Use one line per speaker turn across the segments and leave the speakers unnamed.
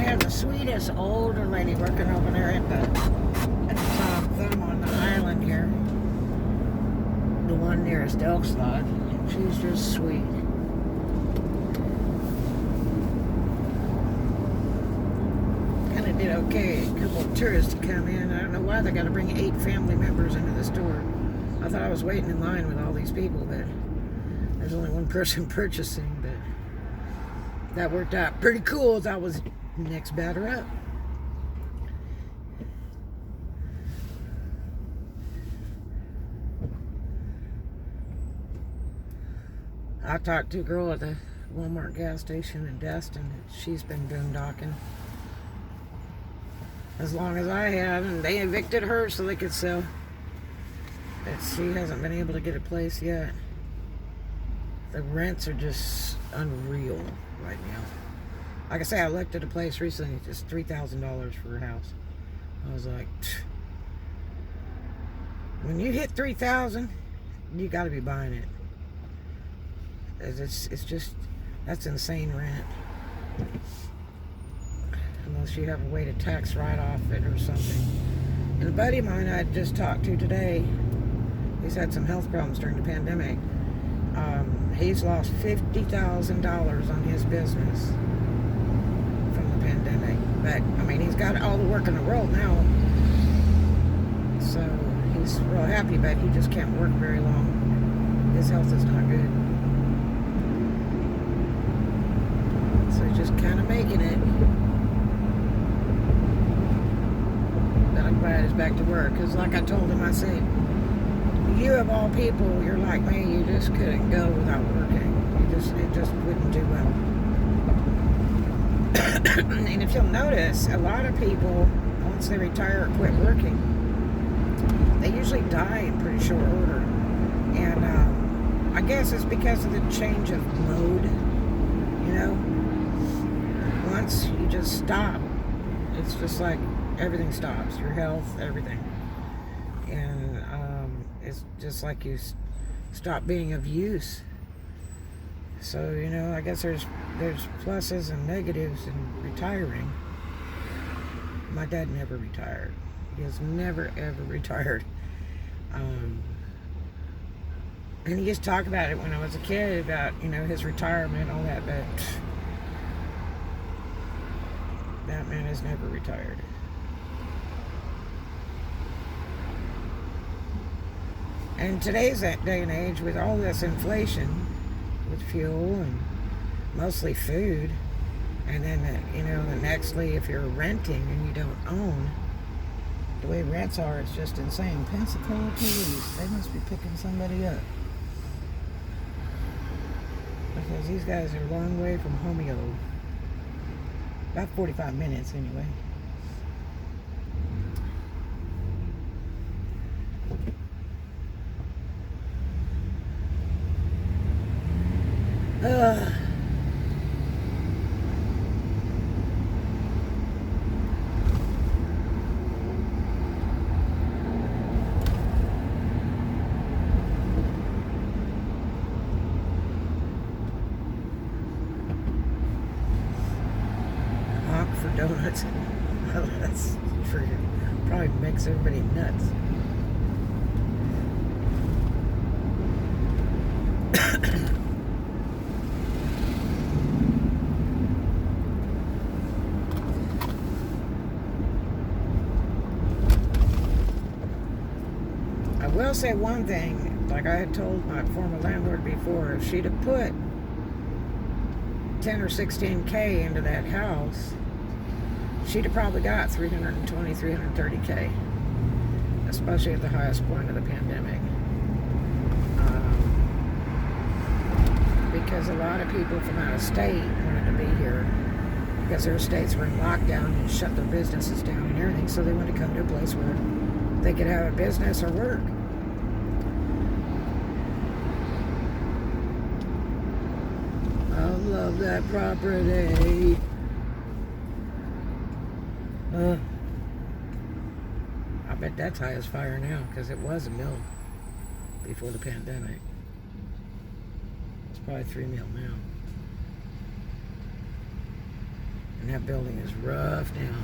have the sweetest older lady working over there at the top thumb on the island here. The one nearest Elks Lodge. And she's just sweet. Kind of did okay. A couple of tourists to come in. I don't know why they got to bring 8 family members into the store. I thought I was waiting in line with all these people, but there's only one person purchasing. But that worked out pretty cool as I was next batter up. I talked to a girl at the Walmart gas station in Destin. She's been boondocking as long as I have, and they evicted her so they could sell. But she hasn't been able to get a place yet. The rents are just unreal right now. Like I say, I looked at a place recently, just $3,000 for a house. I was like, when you hit $3,000, you got to be buying it. It's just, that's insane rent. Unless you have a way to tax write off it or something. And a buddy of mine I just talked to today, he's had some health problems during the pandemic. He's lost $50,000 on his business from the pandemic. But, I mean, he's got all the work in the world now. So, he's real happy, but he just can't work very long. His health is not good. So, he's just kind of making it. But I'm glad he's back to work. Because, like I told him, I said, you of all people, you're like me, you just couldn't go without working. It just wouldn't do well. And if you'll notice, a lot of people, once they retire or quit working, they usually die in pretty short order. And I guess it's because of the change of mode, you know? Once you just stop, it's just like everything stops. Your health, everything. And it's just like you stop being of use. So, you know, I guess there's pluses and negatives in retiring. My dad never retired. He has never, ever retired. And he used to talk about it when I was a kid, about, you know, his retirement and all that, but that man has never retired. And today's that day and age, with all this inflation, with fuel and mostly food, and then, you know, the nextly, if you're renting and you don't own, the way rents are, it's just insane. Pensacola police, they must be picking somebody up. Because these guys are a long way from Homeo. About 45 minutes, anyway. Honk for donuts. That's probably makes everybody nuts. I will say one thing, like I had told my former landlord before, if she'd have put 10 or 16K into that house, she'd have probably got 320, 330K, especially at the highest point of the pandemic. Because a lot of people from out of state wanted to be here because their states were in lockdown and shut their businesses down and everything, so they wanted to come to a place where they could have a business or work. I love that property. I bet that's high as fire now, because it was a mill before the pandemic. It's probably 3 mil now. And And that building is rough now.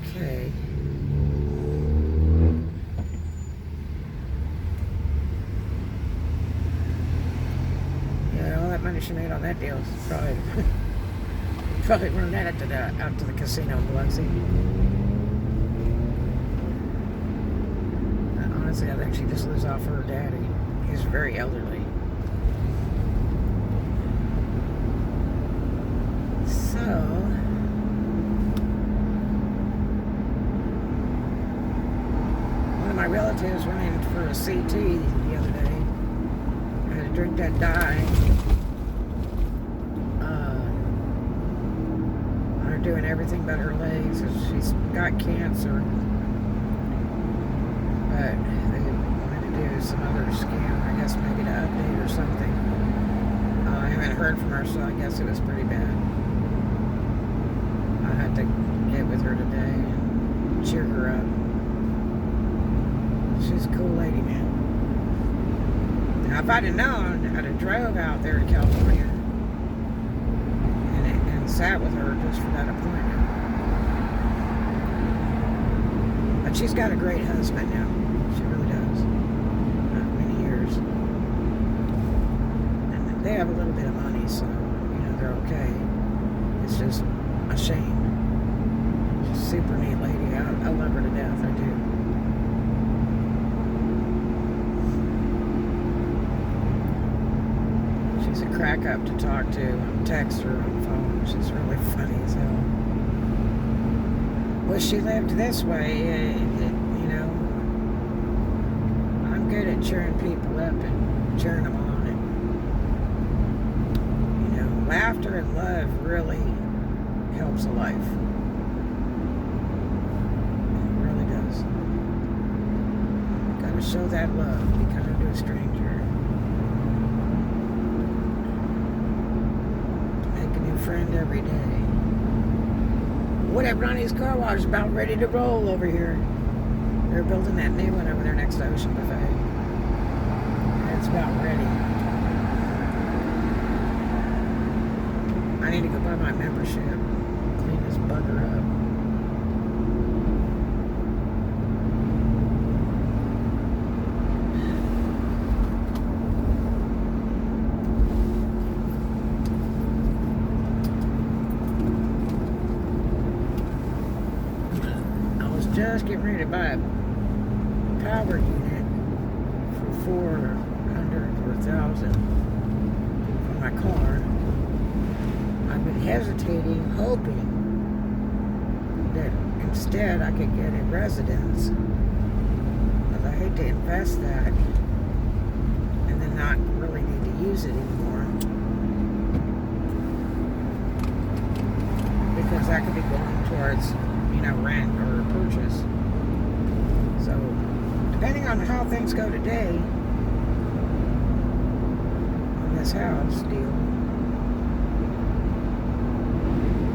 Okay. Yeah, all that money she made on that deal is probably run that out to the casino in Biloxi. Honestly, I think she just lives off her daddy. He's very elderly. So, one of my relatives went in for a CT the other day. I had to drink that dye. They're doing everything but her legs. She's got cancer. But they wanted to do some other scan, I guess maybe to update or something. I haven't heard from her, so I guess it was pretty bad. I had to get with her today and cheer her up. She's a cool lady, man. Now, if I'd have known, I'd have drove out there to California and sat with her just for that appointment. But she's got a great husband now. She really does. Not many years. And they have a little bit of money, so, they're okay. It's just a shame. She's a super neat lady. I love her to death. I do. She's a crack up to talk to. Text her on the phone. She's really funny as hell. Well, she lived this way, I'm good at cheering people up and cheering them on. And, laughter and love really helps a life. It really does. Gotta show that love. Be kind to a stranger. Make a new friend every day. Whatever, Ronnie's car wash is about ready to roll over here. They're building that new one over there next to Ocean Buffet. It's about ready. I need to go buy my membership. Clean this bugger up. Just getting ready to buy a power unit for $400 or $1,000 for my car. I've been hesitating, hoping that instead I could get a residence, because I hate to invest that and then not really need to use it anymore, because that could be going towards rent or purchase. So, depending on how things go today on this house deal,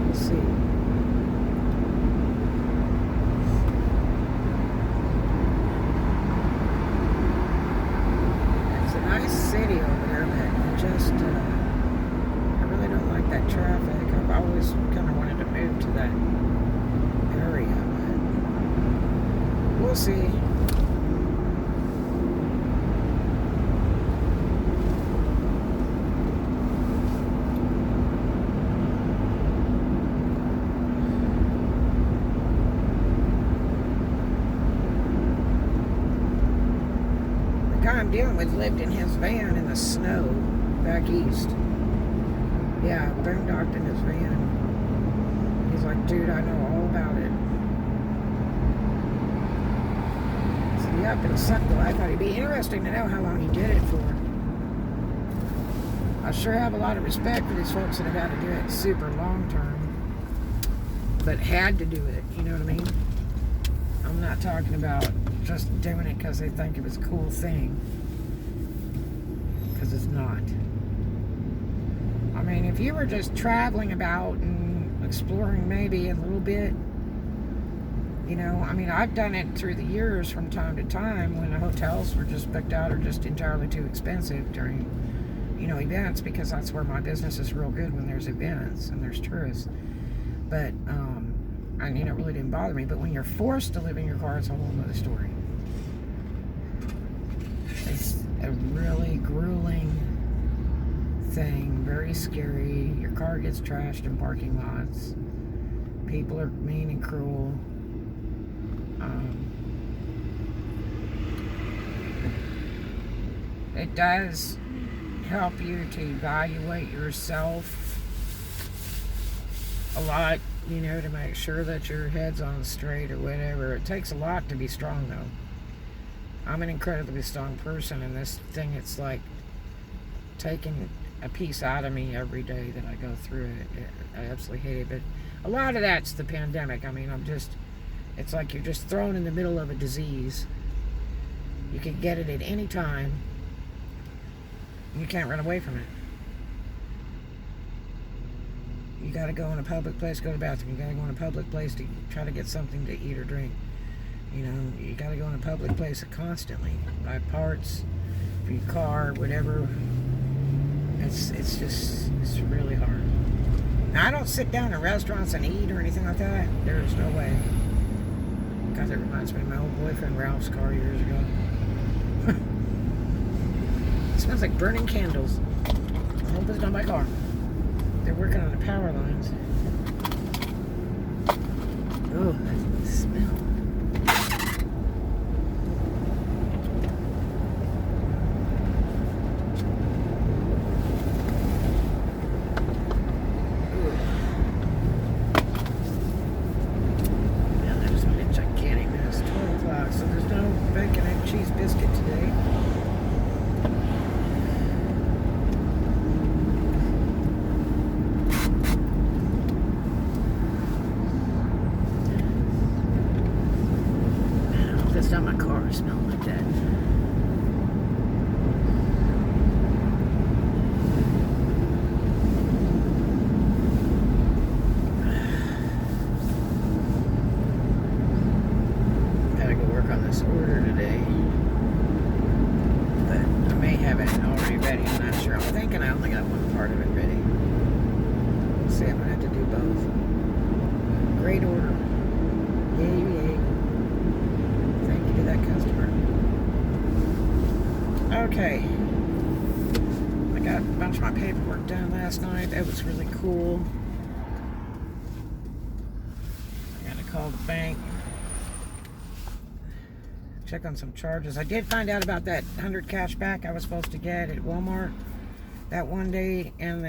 we'll see. It's a nice city over there, but just, I really don't like that traffic. I've always kind of wanted to move to that area, but we'll see. The guy I'm dealing with lived in his van in the snow back east. Yeah, boondocked in his van. He's like, dude, I know all about it. So yep, it'll suck though. I thought it'd be interesting to know how long he did it for. I sure have a lot of respect for these folks that have had to do it super long term, but had to do it, you know what I mean? I'm not talking about just doing it because they think it was a cool thing, because it's not. I mean, if you were just traveling about and exploring maybe a little bit, I mean, I've done it through the years from time to time when the hotels were just booked out or just entirely too expensive during, events, because that's where my business is real good, when there's events and there's tourists. But it really didn't bother me. But when you're forced to live in your car, it's a whole other story. It's a really grueling thing, very scary. Your car gets trashed in parking lots. People are mean and cruel. It does help you to evaluate yourself a lot, to make sure that your head's on straight or whatever. It takes a lot to be strong, though. I'm an incredibly strong person, and this thing, it's like taking a piece out of me every day that I go through it. I absolutely hate it, but a lot of that's the pandemic. It's like you're just thrown in the middle of a disease. You can get it at any time. You can't run away from it. You gotta go in a public place, go to the bathroom. You gotta go in a public place to try to get something to eat or drink. You gotta go in a public place constantly. Buy parts for your car, whatever. It's really hard. Now, I don't sit down in restaurants and eat or anything like that. There's no way. Because it reminds me of my old boyfriend Ralph's car years ago. It smells like burning candles. I hope it's not my car. They're working on the power lines. Oh, that smell. Not my car smelling like that. Gotta go work on this order today, but I may have it already ready. I'm not sure. I'm thinking I only got one part of it ready. Let's see, I'm gonna have to do both. Great order. Yay, yay. To that customer. Okay. I got a bunch of my paperwork done last night. That was really cool. I gotta call the bank. Check on some charges. I did find out about that 100 cash back I was supposed to get at Walmart that one day, and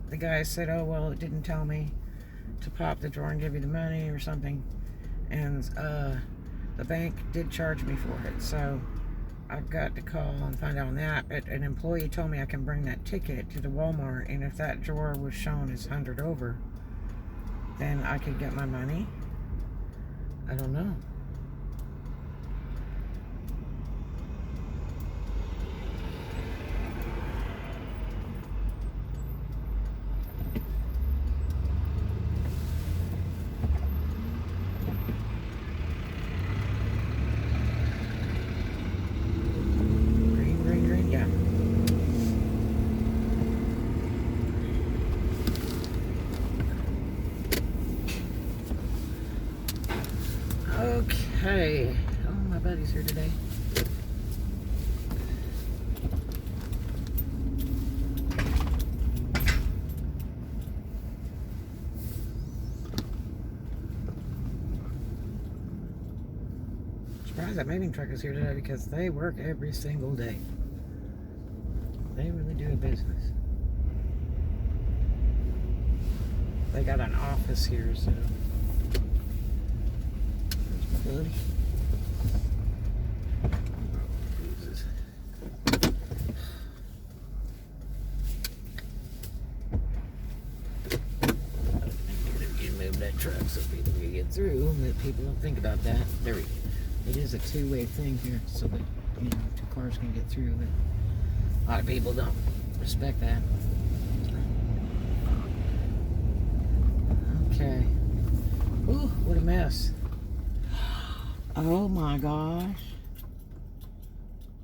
the guy said, oh, well, it didn't tell me to pop the drawer and give you the money or something. And, the bank did charge me for it, so I've got to call and find out on that. But an employee told me I can bring that ticket to the Walmart, and if that drawer was shown as 100 over, then I could get my money. I don't know. Okay, oh, my buddy's here today. Surprised that moving truck is here today, because they work every single day. They really do a business. They got an office here, so. Buddy. Jesus. You move that truck so people can get through, but people don't think about that. There we go. It is a two-way thing here, so that two cars can get through, but a lot of people don't respect that. Okay. Ooh, what a mess. Oh my gosh.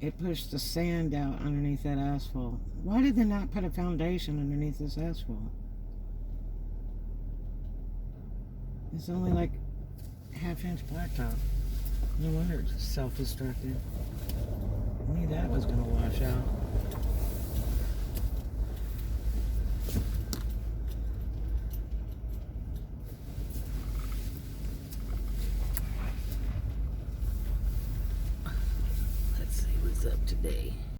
it pushed the sand out underneath that asphalt. Why did they not put a foundation underneath this asphalt? It's only like half-inch blacktop. No wonder it's self-destructed. I knew that was going to wash out. Let's see what's up today.